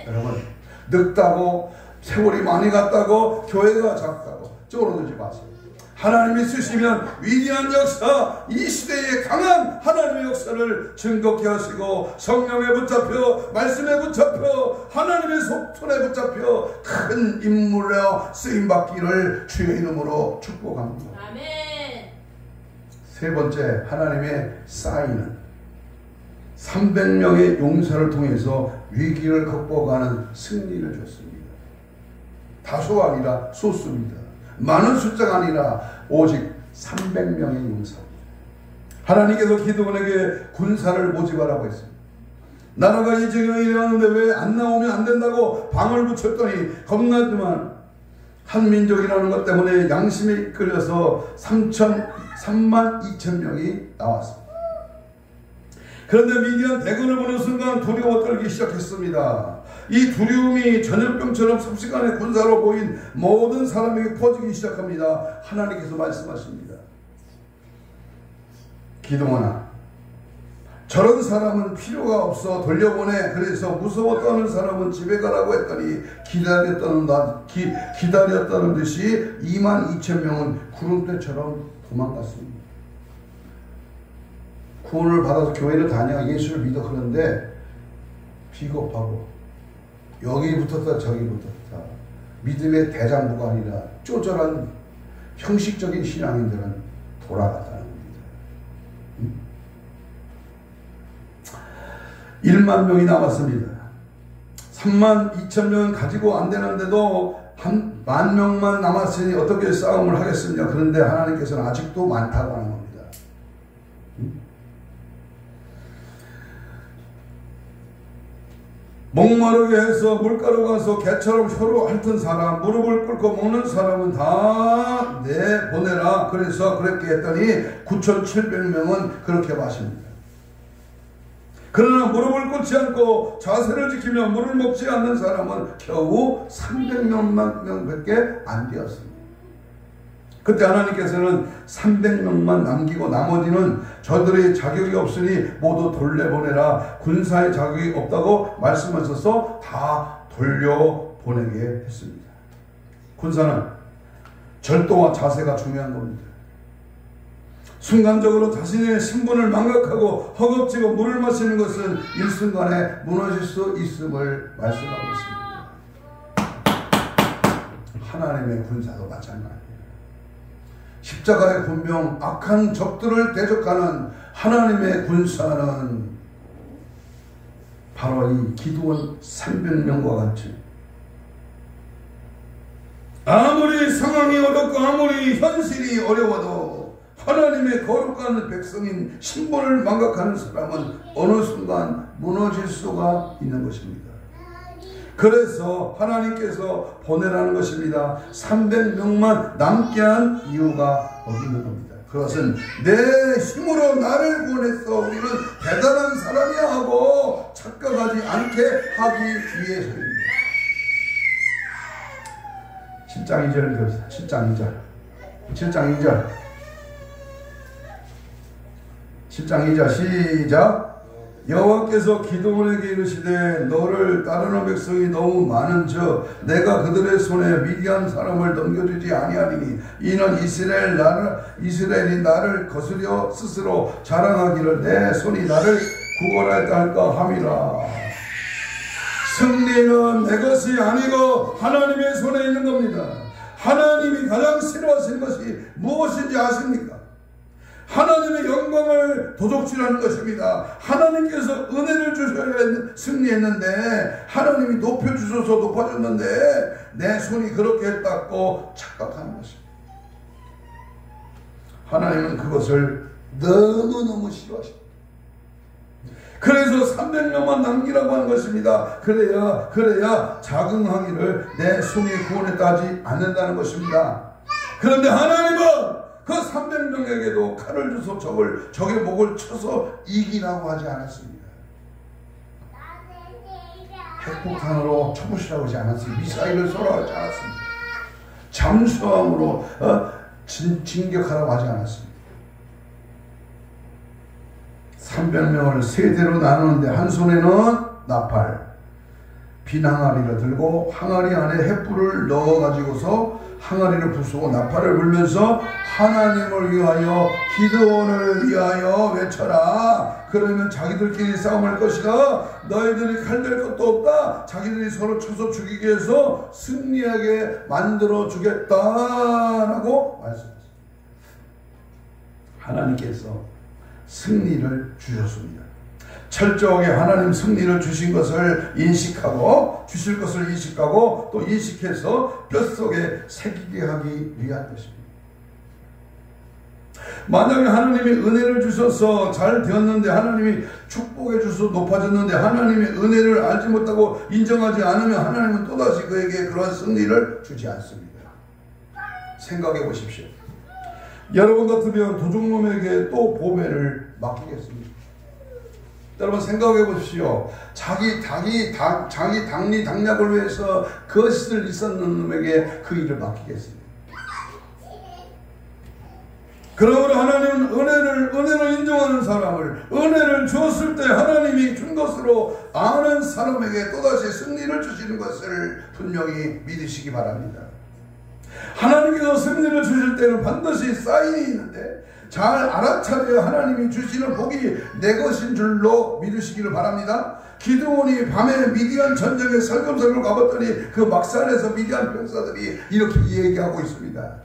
여러분, 늙다고 세월이 많이 갔다고 교회가 작다고 쪼그러들지 마세요. 하나님이 쓰시면 위대한 역사, 이 시대에 강한 하나님의 역사를 증거케 하시고 성령에 붙잡혀, 말씀에 붙잡혀, 하나님의 손에 붙잡혀 큰 인물로 쓰임받기를 주의 이름으로 축복합니다. 아멘. 세 번째, 하나님의 사인은 300명의 용사를 통해서 위기를 극복하는 승리를 줬습니다. 다수가 아니라 소수입니다. 많은 숫자가 아니라 오직 300명의 용사. 하나님께서 기드온에게 군사를 모집하라고 했습니다. 나라가 이 지경에 이르렀는데 왜 안 나오면 안 된다고 방을 붙였더니 겁나지만 한 민족이라는 것 때문에 양심에 이끌려서 3만 2천 명이 나왔습니다. 그런데 미디안 대군을 보는 순간 두려워 떨기 시작했습니다. 이 두려움이 전염병처럼 삽시간에 군사로 보인 모든 사람에게 퍼지기 시작합니다. 하나님께서 말씀하십니다. 기드온아, 저런 사람은 필요가 없어 돌려보내. 그래서 무서워 떠는 사람은 집에 가라고 했더니 기다렸다는 듯이 2만 2천 명은 구름대처럼 도망갔습니다. 구원을 받아서 교회를 다녀 예수를 믿어. 그런데 비겁하고 여기 붙었다 저기 붙었다 믿음의 대장부가 아니라 쪼절한 형식적인 신앙인들은 돌아갔다는 겁니다. 1만 명이 남았습니다. 3만 2천 명은 가지고 안 되는데도 10,000명만 남았으니 어떻게 싸움을 하겠습니까? 그런데 하나님께서는 아직도 많다고 하는 겁니다. 목마르게 해서 물가로 가서 개처럼 혀로 핥은 사람, 무릎을 꿇고 먹는 사람은 다 내보내라. 그래서 그렇게 했더니 9,700명은 그렇게 마십니다. 그러나 무릎을 꿇지 않고 자세를 지키며 물을 먹지 않는 사람은 겨우 300명밖에 안 되었습니다. 그때 하나님께서는 300명만 남기고 나머지는 저들의 자격이 없으니 모두 돌려보내라. 군사의 자격이 없다고 말씀하셔서 다 돌려보내게 했습니다. 군사는 절도와 자세가 중요한 겁니다. 순간적으로 자신의 신분을 망각하고 허겁지겁 물을 마시는 것은 일순간에 무너질 수 있음을 말씀하고 있습니다. 하나님의 군사도 마찬가지입니다. 십자가의 군병, 악한 적들을 대적하는 하나님의 군사는 바로 이 기드온 300명과 같이 아무리 상황이 어렵고 아무리 현실이 어려워도 하나님의 거룩한 백성인 신분을 망각하는 사람은 어느 순간 무너질 수가 있는 것입니다. 그래서 하나님께서 보내라는 것입니다. 300명만 남게 한 이유가 어디 있는 겁니다. 그것은 내 힘으로 나를 구원했어, 우리는 대단한 사람이야 하고 착각하지 않게 하기 위해서입니다. 7장 2절을 배웁시다. 7장 2절. 7장 2절. 7장 2절 시작. 여호와께서 기드온에게 이르시되 너를 따르는 백성이 너무 많은즉 내가 그들의 손에 미디안 사람을 넘겨주지 아니하리니 이는 이스라엘이 나를 거스려 스스로 자랑하기를 내 손이 나를 구원하였다 할까 함이라. 승리는 내 것이 아니고 하나님의 손에 있는 겁니다. 하나님이 가장 싫어하시는 것이 무엇인지 아십니까? 하나님의 영광을 도적질하는 것입니다. 하나님께서 은혜를 주셔야 승리했는데 하나님이 높여주셔서 높아졌는데 내 손이 그렇게 했다고 착각하는 것입니다. 하나님은 그것을 너무너무 싫어하십니다. 그래서 300명만 남기라고 하는 것입니다. 그래야 자긍하기를 내 손이 구원했다 하지 않는다는 것입니다. 그런데 하나님은 그 300명에게도 칼을 줘서 적의 목을 쳐서 이기라고 하지 않았습니다. 핵폭탄으로 쳐부시라고 하지 않았습니다. 미사일을 쏘라고 하지 않았습니다. 잠수함으로 진격하라고 하지 않았습니다. 300명을 세 대로 나누는데 한 손에는 나팔, 빈 항아리를 들고 항아리 안에 횃불을 넣어가지고서 항아리를 부수고 나팔을 불면서 하나님을 위하여 기드온을 위하여 외쳐라. 그러면 자기들끼리 싸움할 것이다. 너희들이 칼 댈 것도 없다. 자기들이 서로 쳐서 죽이기 위해서 승리하게 만들어 주겠다라고 말씀하셨습니다. 하나님께서 승리를 주셨습니다. 철저하게 하나님 승리를 주신 것을 인식하고 주실 것을 인식하고 또 인식해서 뼛속에 새기게 하기 위한 것입니다. 만약에 하나님이 은혜를 주셔서 잘 되었는데 하나님이 축복해 주셔서 높아졌는데 하나님의 은혜를 알지 못하고 인정하지 않으면 하나님은 또다시 그에게 그러한 승리를 주지 않습니다. 생각해 보십시오. 여러분 같으면 도둑놈에게 또 보배를 맡기겠습니다. 여러분 생각해 보십시오. 자기 당리 당략을 위해서 거짓을 있었는 놈에게 그 일을 맡기겠습니다. 그러므로 하나님은 은혜를 인정하는 사람을 은혜를 주었을 때 하나님이 준 것으로 아는 사람에게 또다시 승리를 주시는 것을 분명히 믿으시기 바랍니다. 하나님께서 승리를 주실 때는 반드시 사인이 있는데 잘 알아차려야 하나님이 주시는 복이 내 것인 줄로 믿으시기를 바랍니다. 기드온이 밤에 미디안 전쟁에 설금설금 가봤더니 그 막산에서 미디안 병사들이 이렇게 얘기하고 있습니다.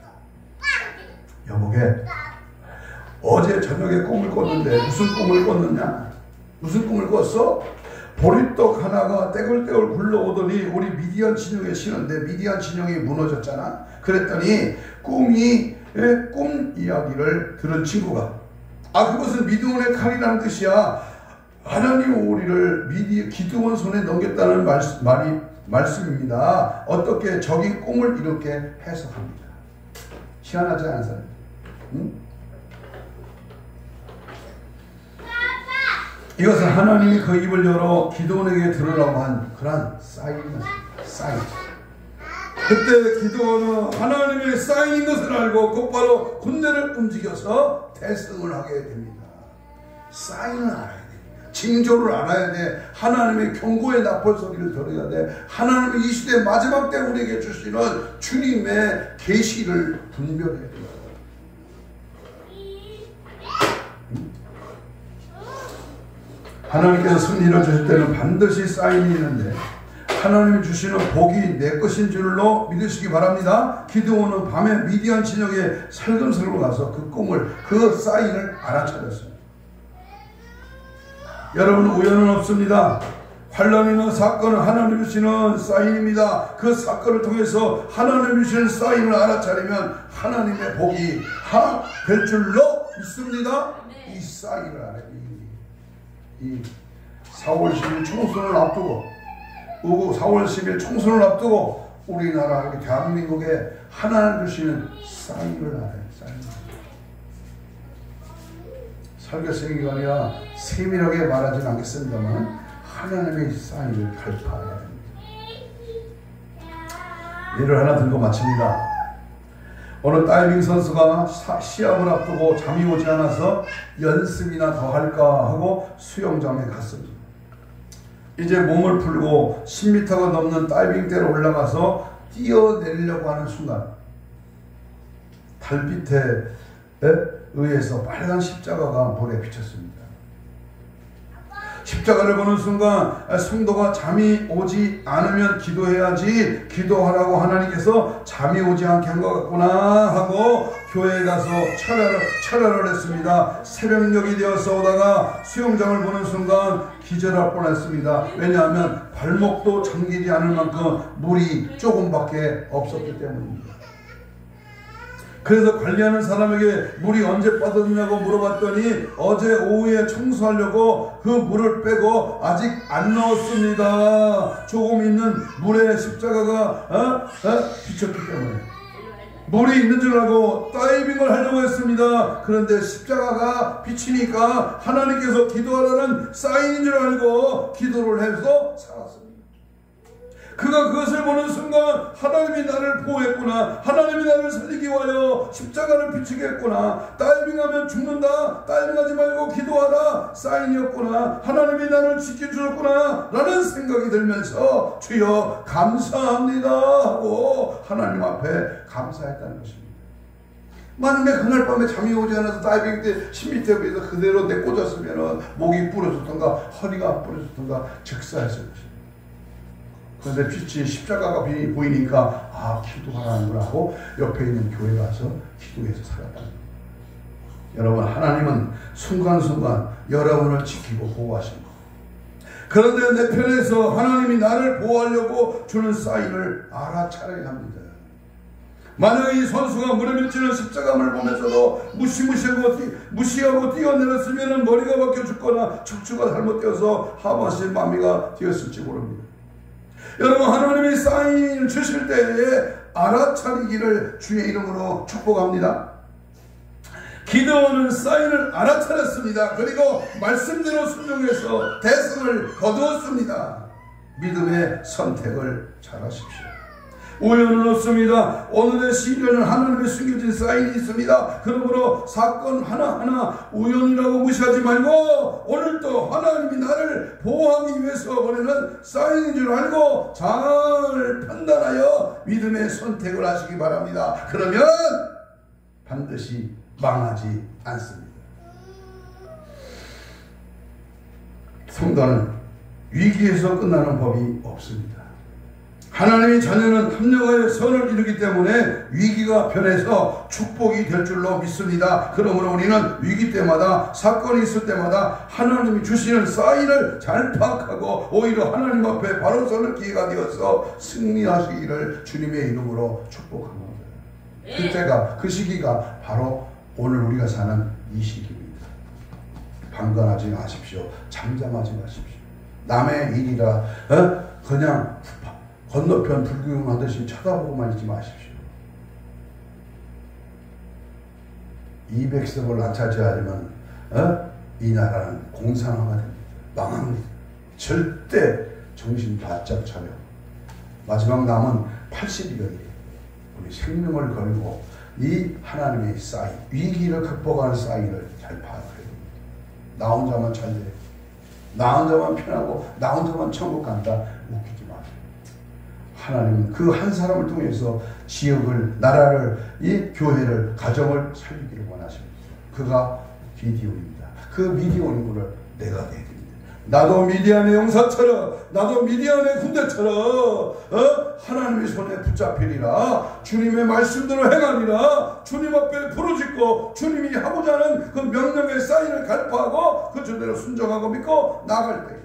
여보게, 어제 저녁에 꿈을 꿨는데 무슨 꿈을 꿨느냐? 무슨 꿈을 꿨어? 보리떡 하나가 떼굴떼굴 굴러오더니 우리 미디안 진영에 쉬는데 미디안 진영이 무너졌잖아. 그랬더니 꿈 이야기를 들은 친구가 그것은 미드온의 칼이라는 뜻이야. 하나님 우리를 기드온 손에 넘겼다는 말씀입니다. 어떻게 적이 꿈을 이렇게 해석합니다. 희한하지 않아요? 응? 이것은 하나님이 그 입을 열어 기드온에게 들으라고 한 그런 사인입니다. 사인. 그때 기드온은 하나님의 사인인 것을 알고 곧바로 군대를 움직여서 대승을 하게 됩니다. 사인을 알아야 됩니다. 징조를 알아야 돼. 하나님의 경고의 나팔 소리를 들어야 돼. 하나님의 이 시대 마지막 때 우리에게 주시는 주님의 계시를 분별해야 됩니다. 하나님께서 승리를 주실 때는 반드시 사인이 있는데 하나님이 주시는 복이 내 것인 줄로 믿으시기 바랍니다. 기드온은 밤에 미디안 진영에 살금살금 가서 그 꿈을, 그 사인을 알아차렸습니다. 여러분, 우연은 없습니다. 환난이나 사건은 하나님이 주시는 사인입니다. 그 사건을 통해서 하나님이 주시는 사인을 알아차리면 하나님의 복이 될 줄로 믿습니다. 이 사인을 알아야 돼요. 이 4월 10일 총선을 앞두고 4월 10일 총선을 앞두고 우리나라 우리 대한민국에 하나님 주시는 사인을 알아요. 사인. 설교성 기간이라 세밀하게 말하지는 않겠습니다만 하나님의 사인을 갈파해야 됩니다. 예를 하나 들고 마칩니다. 어느 다이빙 선수가 시합을 앞두고 잠이 오지 않아서 연습이나 더 할까 하고 수영장에 갔습니다. 이제 몸을 풀고 10m가 넘는 다이빙대로 올라가서 뛰어내리려고 하는 순간 달빛에 의해서 빨간 십자가가 물에 비쳤습니다. 십자가를 보는 순간 성도가 잠이 오지 않으면 기도해야지 기도하라고 하나님께서 잠이 오지 않게 한 것 같구나 하고 교회에 가서 철야를 했습니다. 새벽녘이 되어서 오다가 수영장을 보는 순간 기절할 뻔했습니다. 왜냐하면 발목도 잠기지 않을 만큼 물이 조금밖에 없었기 때문입니다. 그래서 관리하는 사람에게 물이 언제 빠졌냐고 물어봤더니 어제 오후에 청소하려고 그 물을 빼고 아직 안 넣었습니다. 조금 있는 물에 십자가가 비쳤기 때문에 물이 있는 줄 알고 다이빙을 하려고 했습니다. 그런데 십자가가 비치니까 하나님께서 기도하라는 사인인 줄 알고 기도를 해서 살았습니다. 그가 그것을 보는 순간 하나님이 나를 보호했구나, 하나님이 나를 살리기 위하여 십자가를 비치게 했구나, 다이빙하면 죽는다, 다이빙하지 말고 기도하라 사인이었구나, 하나님이 나를 지켜주셨구나 라는 생각이 들면서 주여 감사합니다 하고 하나님 앞에 감사했다는 것입니다. 만약에 그날 밤에 잠이 오지 않아서 다이빙 때 10m 위에서 그대로 내꽂았으면 목이 부러졌던가 허리가 부러졌던가 즉사했을 것입니다. 그런데 빛이 십자가가 보이니까 기도하라는구나 하고 옆에 있는 교회 가서 기도해서 살았다는 겁니다. 여러분, 하나님은 순간순간 여러분을 지키고 보호하십니다. 그런데 내 편에서 하나님이 나를 보호하려고 주는 사인을 알아차려야 합니다. 만약에 이 선수가 물에 비치는 십자가를 보면서도 무시하고 뛰어내렸으면 머리가 박혀 죽거나 척추가 잘못되어서 하반신 마비가 되었을지 모릅니다. 여러분, 하나님이 사인을 주실 때에 알아차리기를 주의 이름으로 축복합니다. 기도는 사인을 알아차렸습니다. 그리고 말씀대로 순종해서 대성을 거두었습니다. 믿음의 선택을 잘하십시오. 우연은 없습니다. 오늘의 시련은 하나님의 숨겨진 사인이 있습니다. 그러므로 사건 하나하나 우연이라고 무시하지 말고 오늘도 하나님이 나를 보호하기 위해서 보내는 사인인 줄 알고 잘 판단하여 믿음의 선택을 하시기 바랍니다. 그러면 반드시 망하지 않습니다. 성도는 위기에서 끝나는 법이 없습니다. 하나님의 자녀는 합력하여 선을 이루기 때문에 위기가 변해서 축복이 될 줄로 믿습니다. 그러므로 우리는 위기 때마다 사건이 있을 때마다 하나님이 주시는 사인을 잘 파악하고 오히려 하나님 앞에 바로 서는 기회가 되어서 승리하시기를 주님의 이름으로 축복합니다. 그때가 그 시기가 바로 오늘 우리가 사는 이 시기입니다. 방관하지 마십시오. 잠잠하지 마십시오. 남의 일이라 그냥 건너편 불구경하듯이 쳐다보고만 있지 마십시오. 200석을 안 차지하려면 이 나라는 공산화가 됩니다. 망합니다. 절대 정신 바짝 차려. 마지막 남은 80여일이에요. 우리 생명을 걸고 이 하나님의 사인, 위기를 극복하는 사인을 잘 파악해야 됩니다. 나 혼자만 잘 돼, 나 혼자만 편하고 나 혼자만 천국 간다, 웃기지 마세요. 하나님은 그 한 사람을 통해서 지역을, 나라를, 이 교회를, 가정을 살리기를 원하십니다. 그가 기디온입니다. 그 미디온인을 내가 내야 됩니다. 나도 미디안의 용사처럼, 나도 미디안의 군대처럼 하나님의 손에 붙잡히리라. 주님의 말씀대로 행하리라. 주님 앞에 부르짖고 주님이 하고자 하는 그 명령의 사인을 갈파하고 그 주대로 순종하고 믿고 나아갈 때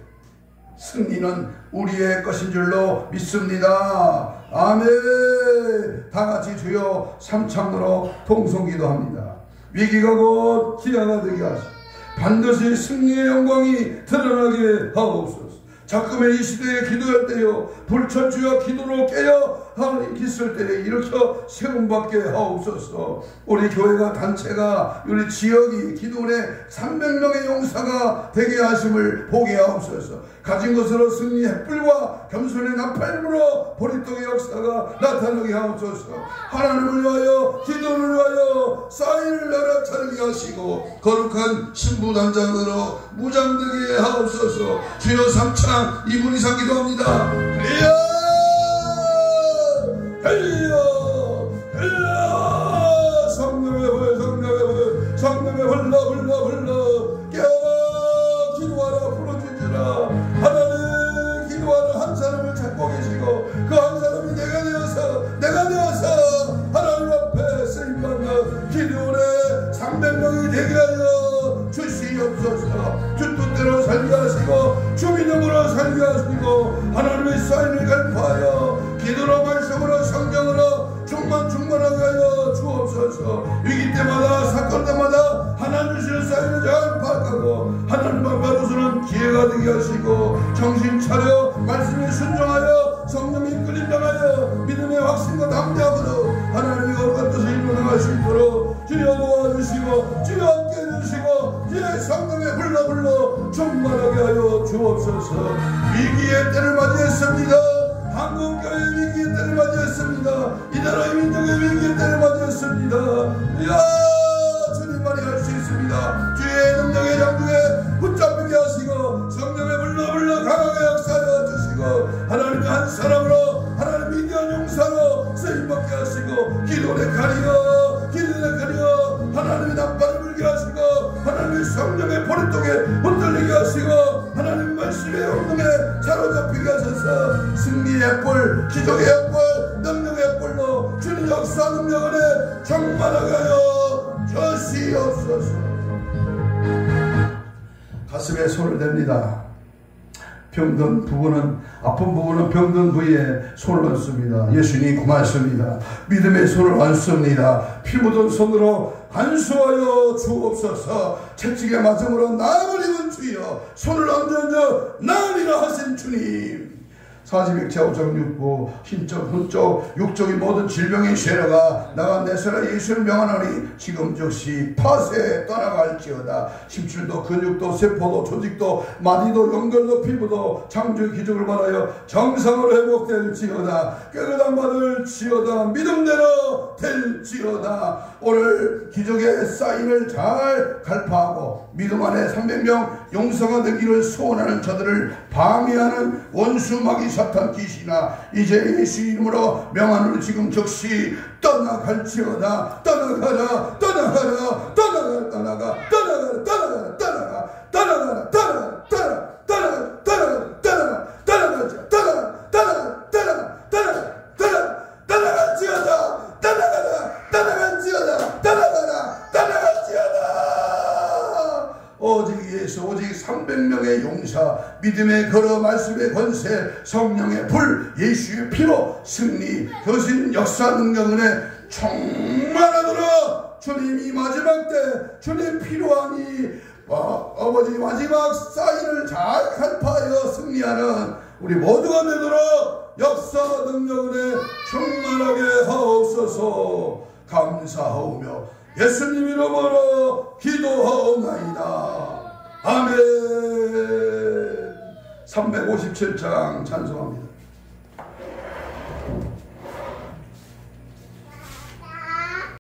승리는 우리의 것인 줄로 믿습니다. 아멘. 다같이 주여 삼창으로 통성기도합니다. 위기가 곧 기회가 되게 하시고 반드시 승리의 영광이 드러나게 하옵소서. 자금의 이 시대에 기도할 때요 불철주야 기도로 깨어 하나님 있을 때에 일으켜 세움받게 하옵소서. 우리 교회가 단체가 우리 지역이 기도원의 300명의 용사가 되게 하심을 보게 하옵소서. 가진 것으로 승리 햇불과 겸손의 나팔부로 보리떡의 역사가 나타나게 하옵소서. 하나님을 위하여 기도를 위하여 사인을 나라차리게 하시고 거룩한 신부단장으로 무장되게 하옵소서. 주여 삼창 2분 이상 기도합니다. 성령의 흘러 깨어 기도하라 부르짖으라. 하나님 기도하는 한 사람을 찾고 계시고 그 한 사람이 내가 되어서 하나님 앞에 쓰임받는 기도원의 300명이 되게 하여 주시옵소서. 주 뜻대로 살게 하시고 주 믿음으로 살게 하시고 하나님의 사인을 간파하여 기도로 말씀으로 성경으로 충만하게 하여 주옵소서. 위기 때마다 사건 때마다 하나님 주시는 사인을 잘 파악하고 하나님 앞에 나서는 기회가 되게 하시고 정신 차려 말씀에 순종하여 성령의 이끌림 당하여 믿음의 확신과 담대함으로 하나님의 거룩한 뜻을 이루어나갈 수 있도록 주여 도와주시고 주여 함께 해주시고 주의 성령에 불러 충만하게 하여 주옵소서. 위기의 때를 맞이했습니다. 한국교회의 위기의 때를 맞이했습니다. 이 나라의 민족의 위기의 때를 맞이했습니다. 주님만이 할 수 있습니다. 주의 능력의 장중에 붙잡히게 하시고 성령의 불러 강하게 역사하여 주시고 하나님의 한 사람으로 하나님 위대한 용사로 쓰임받게 하시고 기도에 가리어 하나님의 나팔을 불게 하시고 하나님의 성령의 보리떡에 흔들리게 하시고 하나님 말씀의 운동에 사로잡히게 하셔서 승리의 뿔, 기적의 뿔, 능력의 뿔로 주님 역사 능력 안에 충만하게 하여 주시옵소서. 가슴에 손을 댑니다. 병든 부분은 아픈 부분은 병든 부위에 손을 얹습니다. 예수님 고맙습니다. 믿음의 손을 얹습니다. 피 묻은 손으로 안수하여 주옵소서. 채찍에 맞음으로 나음을 입은 주여 손을 얹어 나으리라 하신 주님. 사지백체 5.69 신적 훈적 육적인 모든 질병의 쇠라가 나가 내세라 예수를 명하노니 지금 즉시 파쇄 떠나갈지어다. 심줄도 근육도 세포도 조직도 마디도 연결도 피부도 창조의 기적을 말하여 정상으로 회복될지어다. 깨끗한 받을지어다. 믿음대로 될지어다. 오늘 기적의 사인을 잘 갈파하고 믿음 안에 300명 용서가 되기를 소원하는 자들을 방해하는 원수 마귀 사탄 귀신아 이제 예수 이름으로 명하노니 지금 즉시 떠나갈지어다. 떠나가라 떠나가라 떠나가라 떠나가 떠나가라 떠나가라 떠나가 떠나가라 떠나가 떠나가 떠나가 떠나가 떠나가 떠나가자 떠나가 떠나가 떠나가 떠나가 떠나가 떠나갈지어다. 떠나가라 떠나갈지어다. 떠나가라 떠나갈지어다. 오직 예수 오직 300명의 용사 믿음의 걸어 말씀의 권세 성령의 불 예수의 피로 승리 거신 역사 능력 은혜 충만하도록 주님 이 마지막 때 주님 필요하니 아버지 마지막 사인을 잘 간파하여 승리하는 우리 모두가 되도록 역사 능력 은혜 충만하게 하옵소서. 감사하오며 예수님 이름으로 기도하옵나이다. 아멘. 357장 찬송합니다.